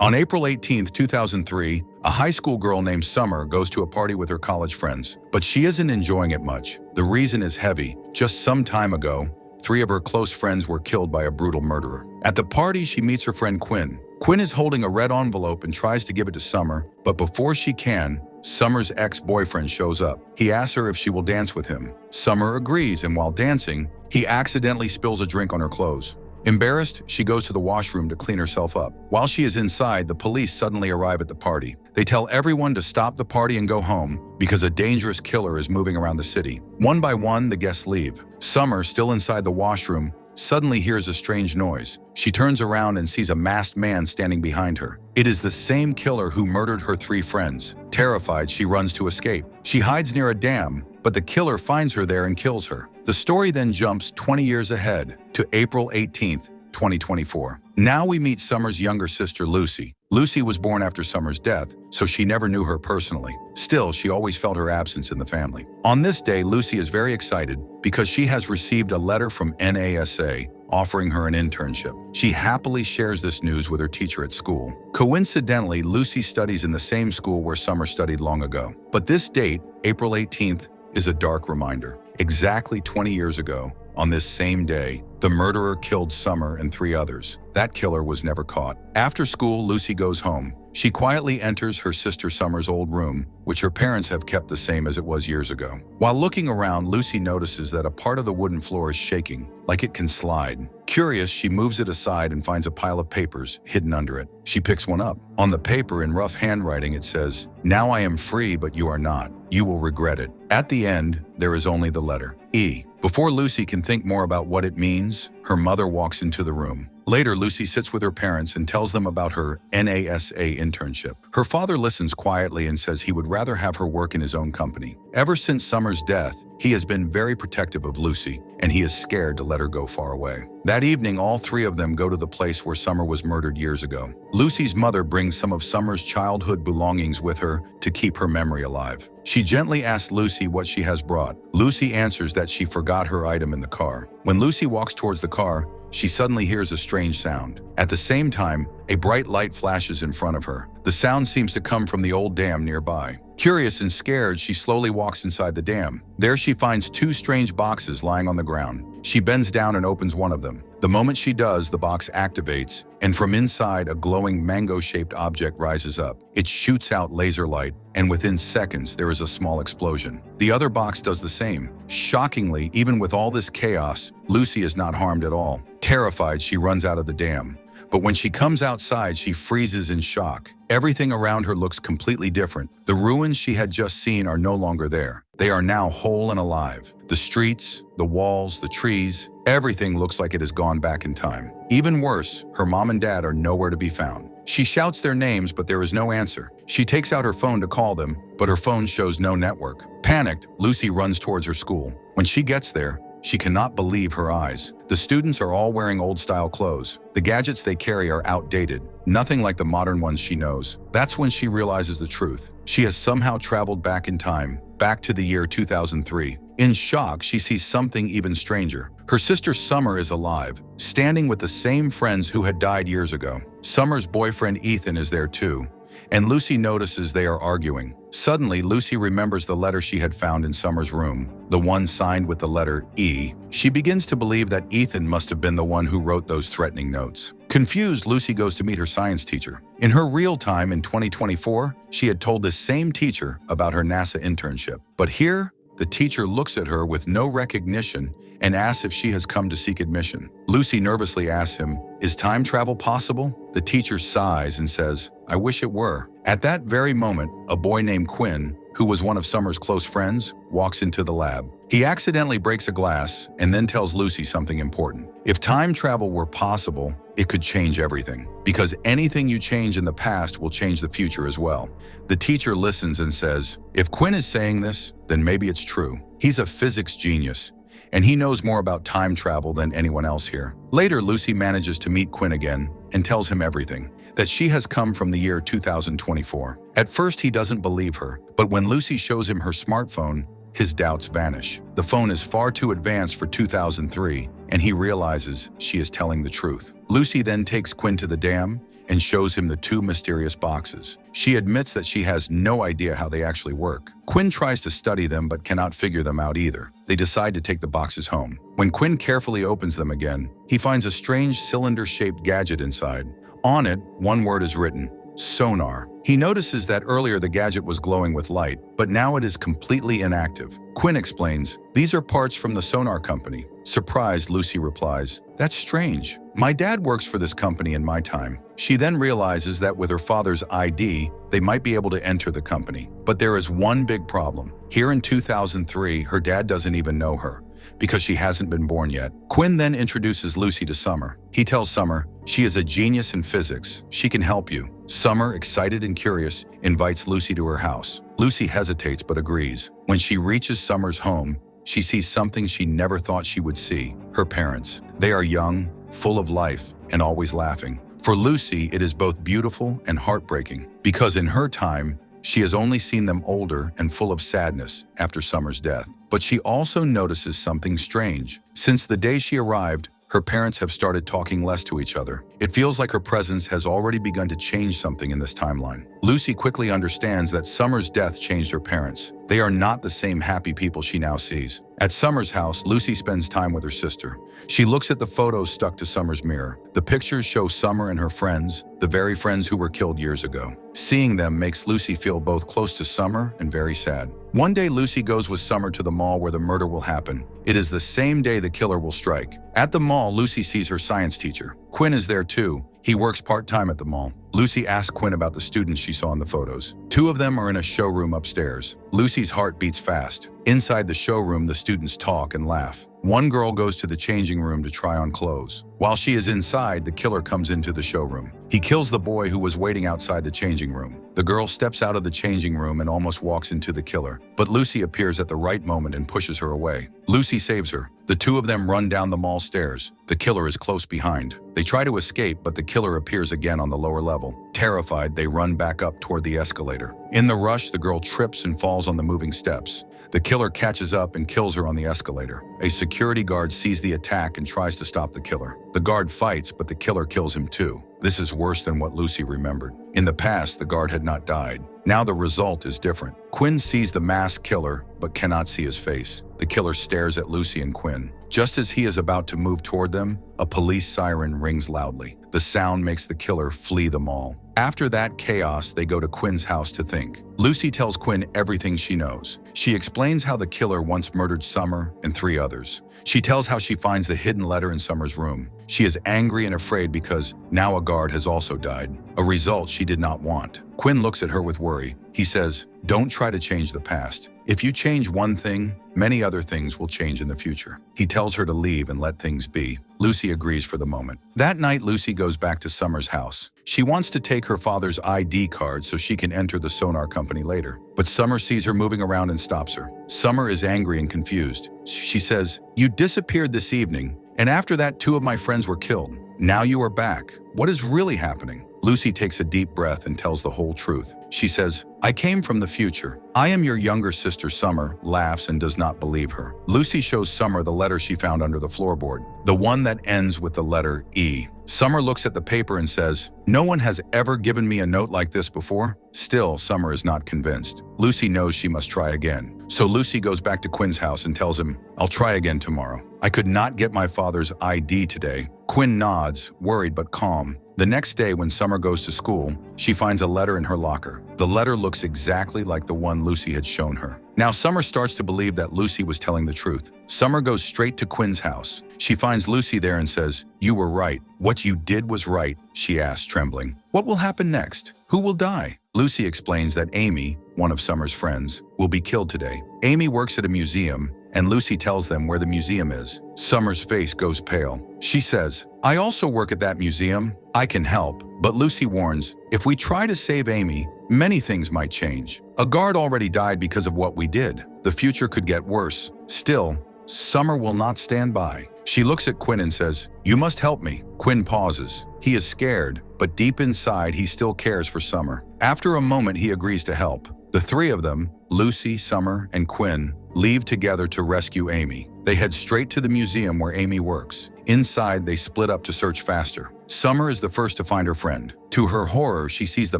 On April 18, 2003, a high school girl named Summer goes to a party with her college friends, but she isn't enjoying it much. The reason is heavy. Just some time ago, 3 of her close friends were killed by a brutal murderer. At the party, she meets her friend Quinn. Quinn is holding a red envelope and tries to give it to Summer, but before she can, Summer's ex-boyfriend shows up. He asks her if she will dance with him. Summer agrees, and while dancing, he accidentally spills a drink on her clothes. Embarrassed, she goes to the washroom to clean herself up. While she is inside, the police suddenly arrive at the party. They tell everyone to stop the party and go home because a dangerous killer is moving around the city. One by one, the guests leave. Summer, still inside the washroom, suddenly hears a strange noise. She turns around and sees a masked man standing behind her. It is the same killer who murdered her 3 friends. Terrified, she runs to escape. She hides near a dam, but the killer finds her there and kills her. The story then jumps 20 years ahead to April 18, 2024. Now we meet Summer's younger sister, Lucy. Lucy was born after Summer's death, so she never knew her personally. Still, she always felt her absence in the family. On this day, Lucy is very excited because she has received a letter from NASA offering her an internship. She happily shares this news with her teacher at school. Coincidentally, Lucy studies in the same school where Summer studied long ago. But this date, April 18th, is a dark reminder. Exactly 20 years ago, on this same day, the murderer killed Summer and 3 others. That killer was never caught. After school, Lucy goes home. She quietly enters her sister Summer's old room, which her parents have kept the same as it was years ago. While looking around, Lucy notices that a part of the wooden floor is shaking, like it can slide. Curious, she moves it aside and finds a pile of papers hidden under it. She picks one up. On the paper, in rough handwriting, it says, "Now I am free, but you are not. You will regret it." At the end, there is only the letter E. Before Lucy can think more about what it means, her mother walks into the room. Later, Lucy sits with her parents and tells them about her NASA internship. Her father listens quietly and says he would rather have her work in his own company. Ever since Summer's death, he has been very protective of Lucy, and he is scared to let her go far away. That evening, all 3 of them go to the place where Summer was murdered years ago. Lucy's mother brings some of Summer's childhood belongings with her to keep her memory alive. She gently asks Lucy what she has brought. Lucy answers that she forgot her item in the car. When Lucy walks towards the car, she suddenly hears a strange sound. At the same time, a bright light flashes in front of her. The sound seems to come from the old dam nearby. Curious and scared, she slowly walks inside the dam. There she finds 2 strange boxes lying on the ground. She bends down and opens one of them. The moment she does, the box activates, and from inside, a glowing mango-shaped object rises up. It shoots out laser light, and within seconds, there is a small explosion. The other box does the same. Shockingly, even with all this chaos, Lucy is not harmed at all. Terrified, she runs out of the dam. But when she comes outside, she freezes in shock. Everything around her looks completely different. The ruins she had just seen are no longer there. They are now whole and alive. The streets, the walls, the trees, everything looks like it has gone back in time. Even worse, her mom and dad are nowhere to be found. She shouts their names, but there is no answer. She takes out her phone to call them, but her phone shows no network. Panicked, Lucy runs towards her school. When she gets there, she cannot believe her eyes. The students are all wearing old-style clothes. The gadgets they carry are outdated, nothing like the modern ones she knows. That's when she realizes the truth. She has somehow traveled back in time, back to the year 2003. In shock, she sees something even stranger. Her sister Summer is alive, standing with the same friends who had died years ago. Summer's boyfriend Ethan is there too, and Lucy notices they are arguing. Suddenly, Lucy remembers the letter she had found in Summer's room, the one signed with the letter E. She begins to believe that Ethan must have been the one who wrote those threatening notes. Confused, Lucy goes to meet her science teacher. In her real time in 2024, she had told this same teacher about her NASA internship. But here, the teacher looks at her with no recognition and asks if she has come to seek admission. Lucy nervously asks him, "Is time travel possible?" The teacher sighs and says, "I wish it were." At that very moment, a boy named Quinn, who was one of Summer's close friends, walks into the lab. He accidentally breaks a glass and then tells Lucy something important. If time travel were possible, it could change everything, because anything you change in the past will change the future as well. The teacher listens and says, "If Quinn is saying this, then maybe it's true. He's a physics genius, and he knows more about time travel than anyone else here." Later, Lucy manages to meet Quinn again and tells him everything, that she has come from the year 2024. At first, he doesn't believe her, but when Lucy shows him her smartphone, his doubts vanish. The phone is far too advanced for 2003, and he realizes she is telling the truth. Lucy then takes Quinn to the dam and shows him the two mysterious boxes. She admits that she has no idea how they actually work. Quinn tries to study them but cannot figure them out either. They decide to take the boxes home. When Quinn carefully opens them again, he finds a strange cylinder-shaped gadget inside. On it, one word is written: sonar. He notices that earlier the gadget was glowing with light, but now it is completely inactive. Quinn explains, "These are parts from the sonar company." Surprised, Lucy replies, "That's strange. My dad works for this company in my time." She then realizes that with her father's ID, they might be able to enter the company. But there is one big problem. Here in 2003, her dad doesn't even know her, because she hasn't been born yet. Quinn then introduces Lucy to Summer. He tells Summer, "She is a genius in physics. She can help you." Summer, excited and curious, invites Lucy to her house. Lucy hesitates but agrees. When she reaches Summer's home, she sees something she never thought she would see: her parents. They are young, full of life, and always laughing. For Lucy, it is both beautiful and heartbreaking, because in her time, she has only seen them older and full of sadness after Summer's death. But she also notices something strange. Since the day she arrived, her parents have started talking less to each other. It feels like her presence has already begun to change something in this timeline. Lucy quickly understands that Summer's death changed her parents. They are not the same happy people she now sees. At Summer's house, Lucy spends time with her sister. She looks at the photos stuck to Summer's mirror. The pictures show Summer and her friends, the very friends who were killed years ago. Seeing them makes Lucy feel both close to Summer and very sad. One day, Lucy goes with Summer to the mall where the murder will happen. It is the same day the killer will strike. At the mall, Lucy sees her science teacher. Quinn is there too. He works part-time at the mall. Lucy asks Quinn about the students she saw in the photos. Two of them are in a showroom upstairs. Lucy's heart beats fast. Inside the showroom, the students talk and laugh. One girl goes to the changing room to try on clothes. While she is inside, the killer comes into the showroom. He kills the boy who was waiting outside the changing room. The girl steps out of the changing room and almost walks into the killer. But Lucy appears at the right moment and pushes her away. Lucy saves her. The two of them run down the mall stairs. The killer is close behind. They try to escape, but the killer appears again on the lower level. Terrified, they run back up toward the escalator. In the rush, the girl trips and falls on the moving steps. The killer catches up and kills her on the escalator. A security guard sees the attack and tries to stop the killer. The guard fights, but the killer kills him too. This is worse than what Lucy remembered. In the past, the guard had not died. Now the result is different. Quinn sees the masked killer, but cannot see his face. The killer stares at Lucy and Quinn. Just as he is about to move toward them, a police siren rings loudly. The sound makes the killer flee the mall. After that chaos, they go to Quinn's house to think. Lucy tells Quinn everything she knows. She explains how the killer once murdered Summer and 3 others. She tells how she finds the hidden letter in Summer's room. She is angry and afraid because now a guard has also died, a result she did not want. Quinn looks at her with worry. He says, "Don't try to change the past. If you change one thing, many other things will change in the future." He tells her to leave and let things be. Lucy agrees for the moment. That night, Lucy goes back to Summer's house. She wants to take her father's ID card so she can enter the sonar company later. But Summer sees her moving around and stops her. Summer is angry and confused. She says, "You disappeared this evening, and after that 2 of my friends were killed. Now you are back. What is really happening?" Lucy takes a deep breath and tells the whole truth. She says, "I came from the future. I am your younger sister." Summer laughs and does not believe her. Lucy shows Summer the letter she found under the floorboard, the one that ends with the letter E. Summer looks at the paper and says, "No one has ever given me a note like this before." Still, Summer is not convinced. Lucy knows she must try again. So Lucy goes back to Quinn's house and tells him, "I'll try again tomorrow. I could not get my father's ID today." Quinn nods, worried but calm. The next day, when Summer goes to school, she finds a letter in her locker. The letter looks exactly like the one Lucy had shown her. Now Summer starts to believe that Lucy was telling the truth. Summer goes straight to Quinn's house. She finds Lucy there and says, "You were right. What you did was right," she asks, trembling. "What will happen next? Who will die?" Lucy explains that Amy, one of Summer's friends, will be killed today. Amy works at a museum, and Lucy tells them where the museum is. Summer's face goes pale. She says, "I also work at that museum. I can help." But Lucy warns, if we try to save Amy, many things might change. A guard already died because of what we did. The future could get worse. Still, Summer will not stand by. She looks at Quinn and says, "You must help me." Quinn pauses. He is scared, but deep inside he still cares for Summer. After a moment, he agrees to help. The 3 of them, Lucy, Summer, and Quinn, leave together to rescue Amy. They head straight to the museum where Amy works. Inside, they split up to search faster. Summer is the first to find her friend. To her horror, she sees the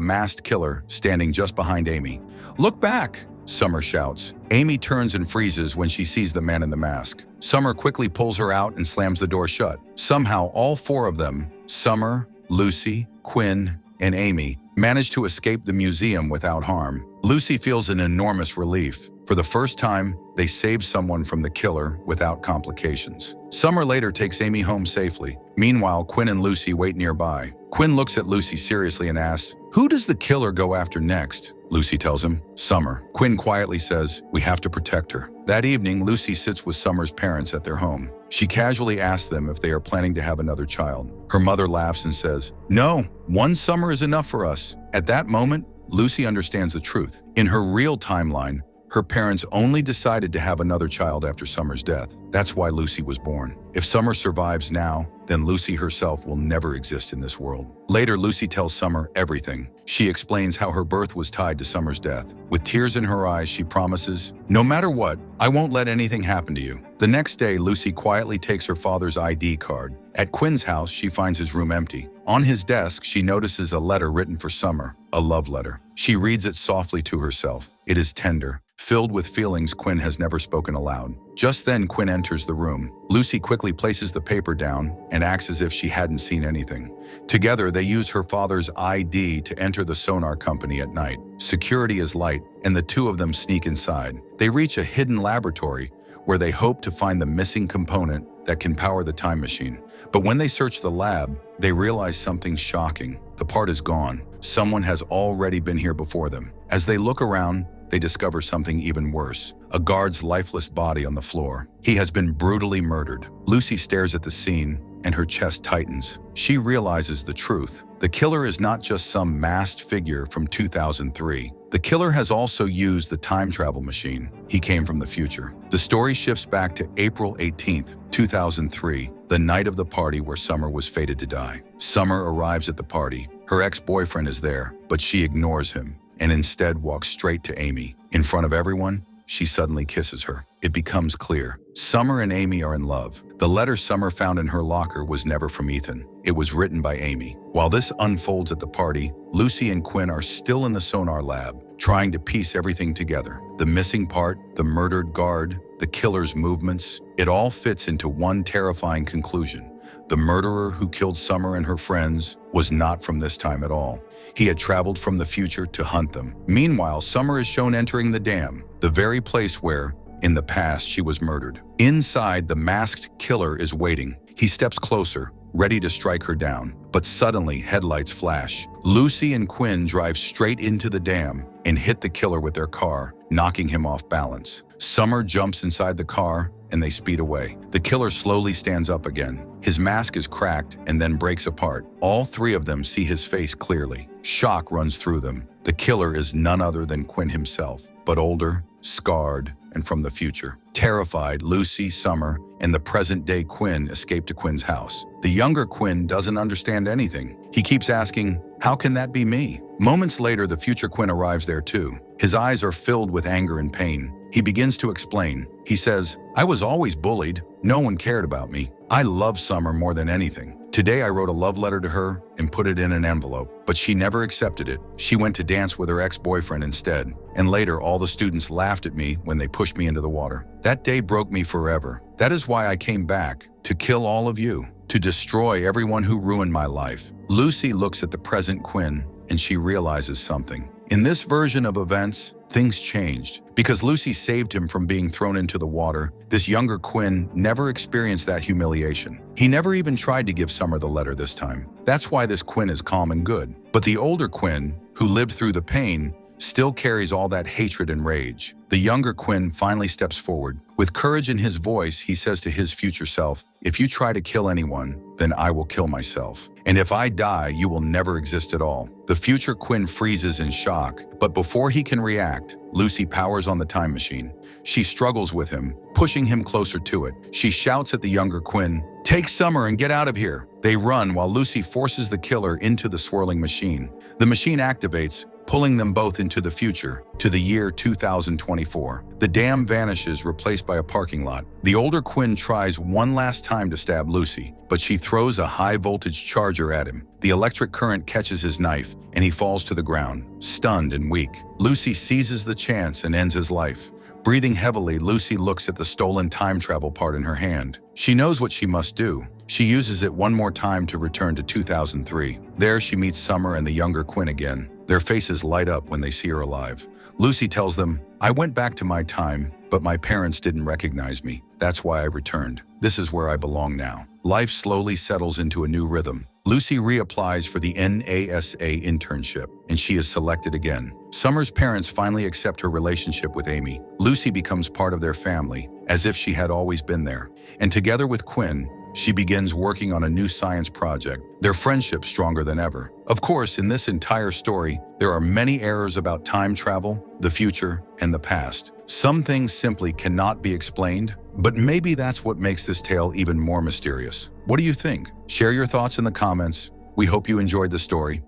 masked killer standing just behind Amy. "Look back!" Summer shouts. Amy turns and freezes when she sees the man in the mask. Summer quickly pulls her out and slams the door shut. Somehow, all four of them, Summer, Lucy, Quinn, and Amy, manage to escape the museum without harm. Lucy feels an enormous relief. For the first time, they save someone from the killer without complications. Summer later takes Amy home safely. Meanwhile, Quinn and Lucy wait nearby. Quinn looks at Lucy seriously and asks, "Who does the killer go after next?" Lucy tells him, "Summer." Quinn quietly says, "We have to protect her." That evening, Lucy sits with Summer's parents at their home. She casually asks them if they are planning to have another child. Her mother laughs and says, "No, one summer is enough for us." At that moment, Lucy understands the truth. In her real timeline, her parents only decided to have another child after Summer's death. That's why Lucy was born. If Summer survives now, then Lucy herself will never exist in this world. Later, Lucy tells Summer everything. She explains how her birth was tied to Summer's death. With tears in her eyes, she promises, "No matter what, I won't let anything happen to you." The next day, Lucy quietly takes her father's ID card. At Quinn's house, she finds his room empty. On his desk, she notices a letter written for Summer, a love letter. She reads it softly to herself. It is tender, filled with feelings Quinn has never spoken aloud. Just then, Quinn enters the room. Lucy quickly places the paper down and acts as if she hadn't seen anything. Together, they use her father's ID to enter the sonar company at night. Security is light, and the two of them sneak inside. They reach a hidden laboratory where they hope to find the missing component that can power the time machine. But when they search the lab, they realize something shocking. The part is gone. Someone has already been here before them. As they look around, they discover something even worse. A guard's lifeless body on the floor. He has been brutally murdered. Lucy stares at the scene, and her chest tightens. She realizes the truth. The killer is not just some masked figure from 2003. The killer has also used the time travel machine. He came from the future. The story shifts back to April 18th, 2003, the night of the party where Summer was fated to die. Summer arrives at the party. Her ex-boyfriend is there, but she ignores him and instead walks straight to Amy. In front of everyone, she suddenly kisses her. It becomes clear. Summer and Amy are in love. The letter Summer found in her locker was never from Ethan. It was written by Amy. While this unfolds at the party, Lucy and Quinn are still in the sonar lab, trying to piece everything together. The missing part, the murdered guard, the killer's movements, it all fits into one terrifying conclusion. The murderer who killed Summer and her friends was not from this time at all. He had traveled from the future to hunt them. Meanwhile, Summer is shown entering the dam, the very place where, in the past, she was murdered. Inside, the masked killer is waiting. He steps closer, ready to strike her down. But suddenly, headlights flash. Lucy and Quinn drive straight into the dam and hit the killer with their car, knocking him off balance. Summer jumps inside the car, and they speed away. The killer slowly stands up again. His mask is cracked and then breaks apart. All three of them see his face clearly. Shock runs through them. The killer is none other than Quinn himself, but older, scarred, and from the future. Terrified, Lucy, Summer, and the present-day Quinn escape to Quinn's house. The younger Quinn doesn't understand anything. He keeps asking, "How can that be me?" Moments later, the future Quinn arrives there too. His eyes are filled with anger and pain. He begins to explain. He says, "I was always bullied. No one cared about me. I love Summer more than anything. Today I wrote a love letter to her and put it in an envelope, but she never accepted it. She went to dance with her ex-boyfriend instead. And later, all the students laughed at me when they pushed me into the water. That day broke me forever. That is why I came back, to kill all of you, to destroy everyone who ruined my life." Lucy looks at the present Quinn, and she realizes something. In this version of events, things changed. Because Lucy saved him from being thrown into the water, this younger Quinn never experienced that humiliation. He never even tried to give Summer the letter this time. That's why this Quinn is calm and good. But the older Quinn, who lived through the pain, still carries all that hatred and rage. The younger Quinn finally steps forward. With courage in his voice, he says to his future self, "If you try to kill anyone, then I will kill myself. And if I die, you will never exist at all." The future Quinn freezes in shock, but before he can react, Lucy powers on the time machine. She struggles with him, pushing him closer to it. She shouts at the younger Quinn, "Take Summer and get out of here." They run while Lucy forces the killer into the swirling machine. The machine activates, pulling them both into the future, to the year 2024. The dam vanishes, replaced by a parking lot. The older Quinn tries one last time to stab Lucy, but she throws a high-voltage charger at him. The electric current catches his knife, and he falls to the ground, stunned and weak. Lucy seizes the chance and ends his life. Breathing heavily, Lucy looks at the stolen time travel part in her hand. She knows what she must do. She uses it one more time to return to 2003. There she meets Summer and the younger Quinn again. Their faces light up when they see her alive. Lucy tells them, "I went back to my time, but my parents didn't recognize me. That's why I returned. This is where I belong now." Life slowly settles into a new rhythm. Lucy reapplies for the NASA internship, and she is selected again. Summer's parents finally accept her relationship with Amy. Lucy becomes part of their family, as if she had always been there. And together with Quinn, she begins working on a new science project, their friendship stronger than ever. Of course, in this entire story, there are many errors about time travel, the future, and the past. Some things simply cannot be explained, but maybe that's what makes this tale even more mysterious. What do you think? Share your thoughts in the comments. We hope you enjoyed the story.